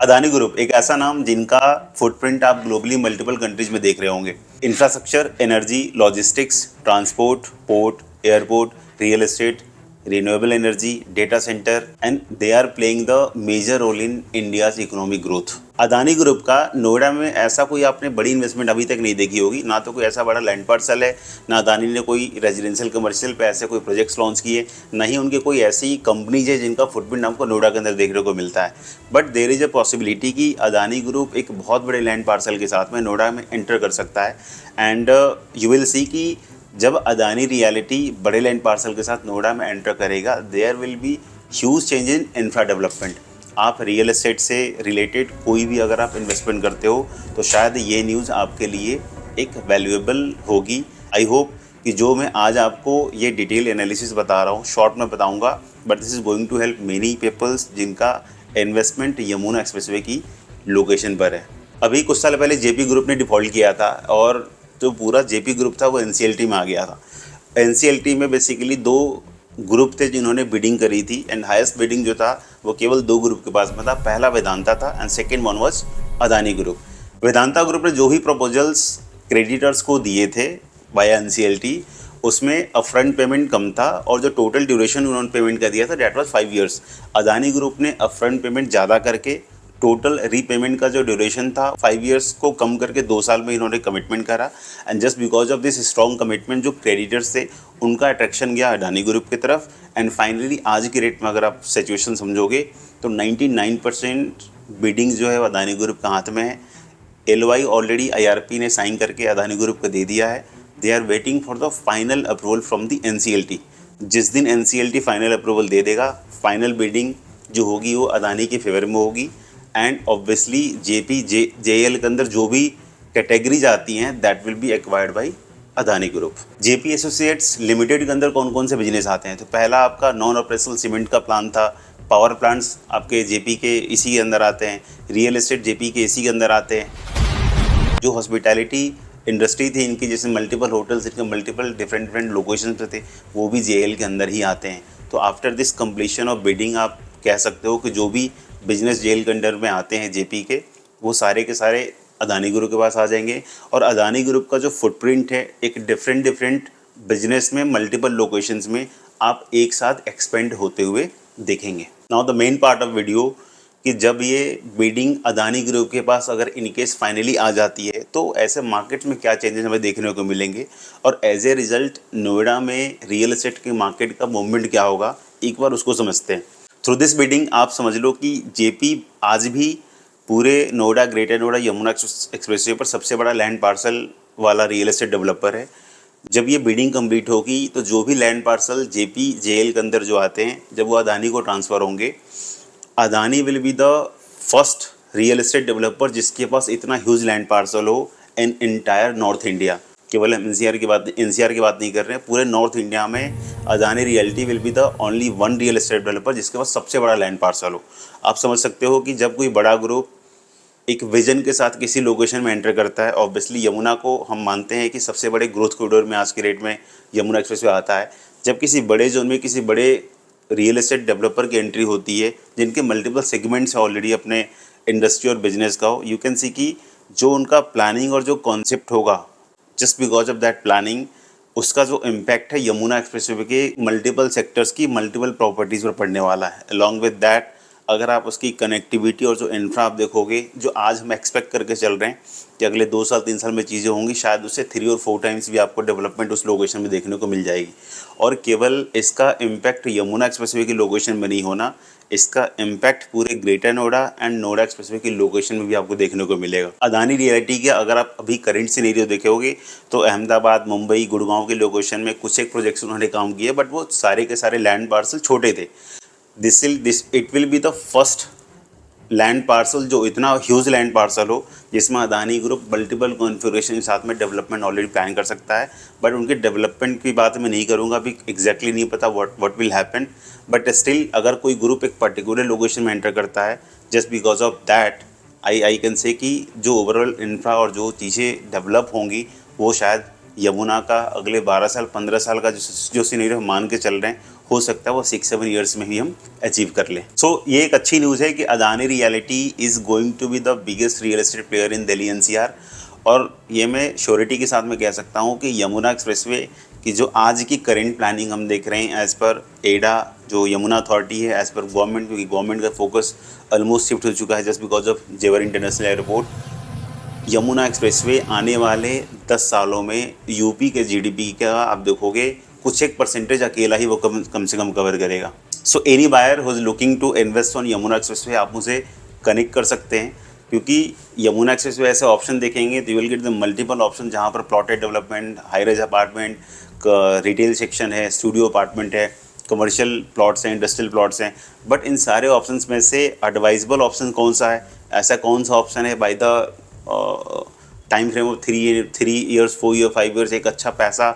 Adani group एक ऐसा नाम जिनका फुटप्रिंट आप ग्लोबली मल्टीपल कंट्रीज में देख रहे होंगे। Infrastructure, energy, logistics, transport, port, airport, real estate, renewable energy, data centre and they are playing the major role in India's economic growth. Adani group का नोएडा में ऐसा कोई आपने बड़ी इन्वेस्टमेंट अभी तक नहीं देखी होगी, ना तो कोई ऐसा बड़ा लैंड पार्सल है, ना अदानी ने कोई रेजिडेंशियल कमर्शियल पे ऐसे कोई प्रोजेक्ट्स लॉन्च किए, ना ही उनके कोई ऐसी कंपनीज है जिनका फुटप्रिंट आपको नोएडा के अंदर देखने को मिलता है। But there is a possibility कि अदानी ग्रुप एक बहुत बड़े लैंड पार्सल के साथ में नोएडा में एंटर कर सकता है। एंड यू विल सी कि जब अदानी रियलिटी बड़े लैंड पार्सल के साथ नोएडा में एंटर करेगा, there will be huge change in infra development. आप रियल एस्टेट से रिलेटेड कोई भी अगर आप इन्वेस्टमेंट करते हो तो शायद ये न्यूज़ आपके लिए एक वैल्यूएबल होगी। आई होप कि जो मैं आज आपको ये डिटेल एनालिसिस बता रहा हूँ, शॉर्ट में बताऊँगा, but this is going to help many peoples जिनका इन्वेस्टमेंट यमुना एक्सप्रेसवे की लोकेशन पर है। अभी कुछ साल पहले जेपी ग्रुप ने डिफ़ॉल्ट किया था और जो पूरा जेपी ग्रुप था वो एनसीएलटी में आ गया था। एनसीएलटी में बेसिकली दो ग्रुप थे जिन्होंने बिडिंग करी थी एंड हाईएस्ट बिडिंग जो था वो केवल दो ग्रुप के पास में था। पहला वेदांता था and second one was Adani group. Vedanta group ने जो भी प्रपोजल्स क्रेडिटर्स को दिए थे बाय एनसीएलटी, उसमें अपफ्रंट पेमेंट कम था और जो टोटल ड्यूरेशन उन्होंने पेमेंट का दिया था date was 5 years. Adani group ने अपफ्रंट पेमेंट ज़्यादा करके टोटल रीपेमेंट का जो ड्यूरेशन था 5 ईयर्स को कम करके 2 साल में इन्होंने कमिटमेंट करा। And just because of this strong commitment जो क्रेडिटर्स थे उनका अट्रैक्शन गया अडानी ग्रुप की तरफ। एंड फाइनली आज के रेट में अगर आप सिचुएशन समझोगे तो 99% बिडिंग जो है वो अदानी ग्रुप के हाथ में है। एलओआई ऑलरेडी आईआरपी ने साइन करके अदानी ग्रुप को दे दिया है। They are waiting for the final approval from the NCLT. जिस दिन एनसीएलटी फाइनल अप्रूवल दे देगा, फाइनल बिडिंग जो होगी वो अदानी के फेवर में होगी। एंड ऑब्वियसली जेएल के अंदर जो भी कैटेगरीज आती हैं that will be acquired by Adani group. JP associates limited के अंदर कौन कौन से बिजनेस आते हैं? तो पहला आपका नॉन ऑपरेशनल सीमेंट का प्लांट था। पावर प्लांट्स आपके जेपी के इसी के अंदर आते हैं। रियल एस्टेट जेपी के इसी के अंदर आते हैं। जो हॉस्पिटैलिटी इंडस्ट्री थी इनकी, जैसे मल्टीपल होटल्स, इनके मल्टीपल डिफरेंट लोकेशन पे थे, वो भी जेएल के अंदर ही आते हैं। तो after this completion of bidding आप कह सकते हो कि जो भी बिजनेस जेल के अंडर में आते हैं जेपी के, वो सारे के सारे अदानी ग्रुप के पास आ जाएंगे। और अदानी ग्रुप का जो फुटप्रिंट है एक डिफरेंट बिजनेस में मल्टीपल लोकेशंस में आप एक साथ एक्सपेंड होते हुए देखेंगे। Now the main part of video कि जब ये बिडिंग अदानी ग्रुप के पास अगर इनकेस फाइनली आ जाती है तो ऐसे मार्केट में क्या चेंजेस हमें देखने को मिलेंगे और एज ए रिजल्ट नोएडा में रियल एस्टेट के मार्केट का मूवमेंट क्या होगा, एक बार उसको समझते हैं। थ्रू दिस बिडिंग आप समझ लो कि जेपी आज भी पूरे नोएडा, ग्रेटर नोएडा यमुना एक्सप्रेसवे पर सबसे बड़ा लैंड पार्सल वाला रियल एस्टेट डेवलपर है। जब ये बिडिंग कंप्लीट होगी तो जो भी लैंड पार्सल जेपी जेएल के अंदर जो आते हैं, जब वो अदानी को ट्रांसफ़र होंगे, Adani will be the first real estate developer जिसके पास इतना ह्यूज लैंड पार्सल हो इन एंटायर नॉर्थ इंडिया। केवल हम एनसीआर की बात नहीं कर रहे हैं, पूरे नॉर्थ इंडिया में Adani realty will be the only one real estate developer जिसके पास सबसे बड़ा लैंड पार्सल हो। आप समझ सकते हो कि जब कोई बड़ा ग्रुप एक विजन के साथ किसी लोकेशन में एंटर करता है, ऑब्वियसली यमुना को हम मानते हैं कि सबसे बड़े ग्रोथ कॉरिडोर में आज के रेट में यमुना एक्सप्रेसवे आता है। जब किसी बड़े जोन में किसी बड़े रियल एस्टेट डेवलपर की एंट्री होती है जिनके मल्टीपल सेगमेंट्स है ऑलरेडी अपने इंडस्ट्री और बिजनेस का हो, यू कैन सी कि जो उनका प्लानिंग और जो कॉन्सेप्ट होगा, just because of that planning, उसका जो इम्पैक्ट है यमुना एक्सप्रेसवे के मल्टीपल सेक्टर्स की मल्टीपल प्रॉपर्टीज़ पर पड़ने वाला है। अलॉन्ग विद दैट अगर आप उसकी कनेक्टिविटी और जो इंफ्रा आप देखोगे, जो आज हम एक्सपेक्ट करके चल रहे हैं कि अगले 2 साल 3 साल में चीज़ें होंगी, शायद उससे 3 और 4 टाइम्स भी आपको डेवलपमेंट उस लोकेशन में देखने को मिल जाएगी। और केवल इसका इम्पैक्ट यमुना एक्सप्रेसवे की लोकेशन में नहीं होना, इसका इम्पैक्ट पूरे greater Noida and Noida expressway की लोकेशन में भी आपको देखने को मिलेगा। अदानी रियलिटी के अगर आप अभी करंट सिनेरियो देखोगे तो अहमदाबाद, मुंबई, गुड़गांव की लोकेशन में कुछ एक प्रोजेक्ट्स उन्होंने काम किए, बट वो सारे के सारे लैंड पार्सल छोटे थे। It will be the first land parcel जो इतना ह्यूज लैंड पार्सल हो जिसमें अदानी ग्रुप मल्टीपल कॉन्फ़िगरेशन के साथ में डेवलपमेंट ऑलरेडी प्लान कर सकता है। बट उनके डेवलपमेंट की बात मैं नहीं करूँगा, अभी एग्जैक्टली नहीं पता what will happen. But still अगर कोई ग्रुप एक पर्टिकुलर लोकेशन में एंटर करता है, just because of that I can say कि जो ओवरऑल इंफ्रा और जो चीज़ें डेवलप होंगी वो शायद यमुना का अगले 12 साल 15 साल का जो सीनेरियो मान के चल रहे हैं हो सकता है वो 6-7 ईयर्स में ही हम अचीव कर लें। सो ये एक अच्छी न्यूज़ है कि Adani realty is going to be the biggest real estate player in Delhi NCR. और ये मैं श्योरिटी के साथ में कह सकता हूँ कि यमुना एक्सप्रेसवे की जो आज की करेंट प्लानिंग हम देख रहे हैं एज़ पर एडा जो यमुना अथॉरिटी है, एज़ पर गवर्नमेंट, क्योंकि गवर्नमेंट का फोकस ऑलमोस्ट शिफ्ट हो चुका है जस्ट बिकॉज ऑफ जेवर इंटरनेशनल एयरपोर्ट। यमुना एक्सप्रेसवे आने वाले 10 सालों में यूपी के जीडीपी का आप देखोगे कुछ एक परसेंटेज अकेला ही वो कम से कम कवर करेगा। So any buyer who is looking to invest on Yamuna expressway, आप मुझे कनेक्ट कर सकते हैं, क्योंकि यमुना एक्सप्रेसवे ऐसे ऑप्शन देखेंगे तो you will get the multiple option जहाँ पर plotted development, high rise apartment, retail section है, स्टूडियो अपार्टमेंट है, कमर्शियल प्लॉट्स हैं, इंडस्ट्रियल प्लॉट्स हैं। बट इन सारे ऑप्शंस में से एडवाइजेबल ऑप्शन कौन सा है, ऐसा कौन सा ऑप्शन है by the time frame of 3 years, 4 year, 5 years, एक अच्छा पैसा,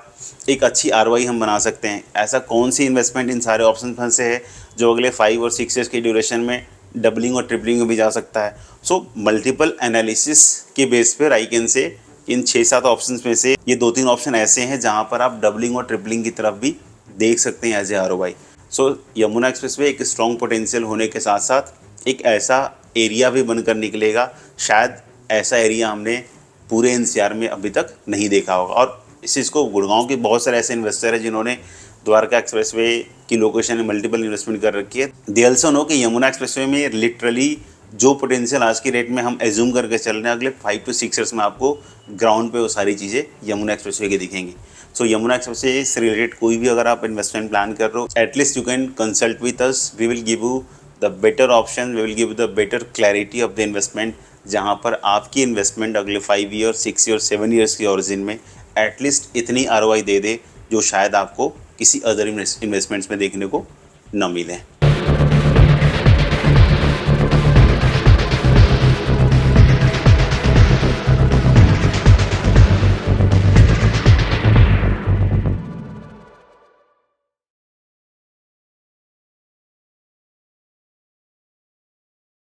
एक अच्छी ROI हम बना सकते हैं, ऐसा कौन सी इन्वेस्टमेंट इन सारे ऑप्शन में से है जो अगले 5 और 6 ईयर्स की ड्यूरेशन में डबलिंग और ट्रिपलिंग में भी जा सकता है। सो मल्टीपल एनालिसिस के बेस पर I can say in 6-7 options में से ये 2-3 ऑप्शन ऐसे हैं जहाँ पर आप डबलिंग और ट्रिपलिंग की तरफ भी देख सकते हैं as a ROI। So Yamuna expressway एक स्ट्रॉन्ग पोटेंशियल होने के साथ साथ एक ऐसा एरिया भी बनकर निकलेगा, शायद ऐसा एरिया हमने पूरे एनसीआर में अभी तक नहीं देखा होगा। और इस चीज़ को गुड़गांव के बहुत सारे ऐसे इन्वेस्टर हैं जिन्होंने द्वारका एक्सप्रेसवे की लोकेशन में मल्टीपल इन्वेस्टमेंट कर रखी है। दे ऑल्सो नो कि यमुना एक्सप्रेसवे में लिटरली जो पोटेंशियल आज की रेट में हम एज्यूम करके चल रहे हैं, अगले 5 to 6 ईयर्स में आपको ग्राउंड पे वो सारी चीज़ें यमुना एक्सप्रेसवे की दिखेंगी। सो यमुना एक्सप्रेसवे से रिलेटेड कोई भी अगर आप इन्वेस्टमेंट प्लान कर रहे हो, at least you can consult with us, we will give you the better option, we will give the better clarity of the investment, जहाँ पर आपकी इन्वेस्टमेंट अगले 5 ईयर, 6 ईयर, 7 ईयर्स की ओरिजिन में एटलीस्ट इतनी ROI दे दे जो शायद आपको किसी अदर इन्वेस्टमेंट्स में देखने को न मिले।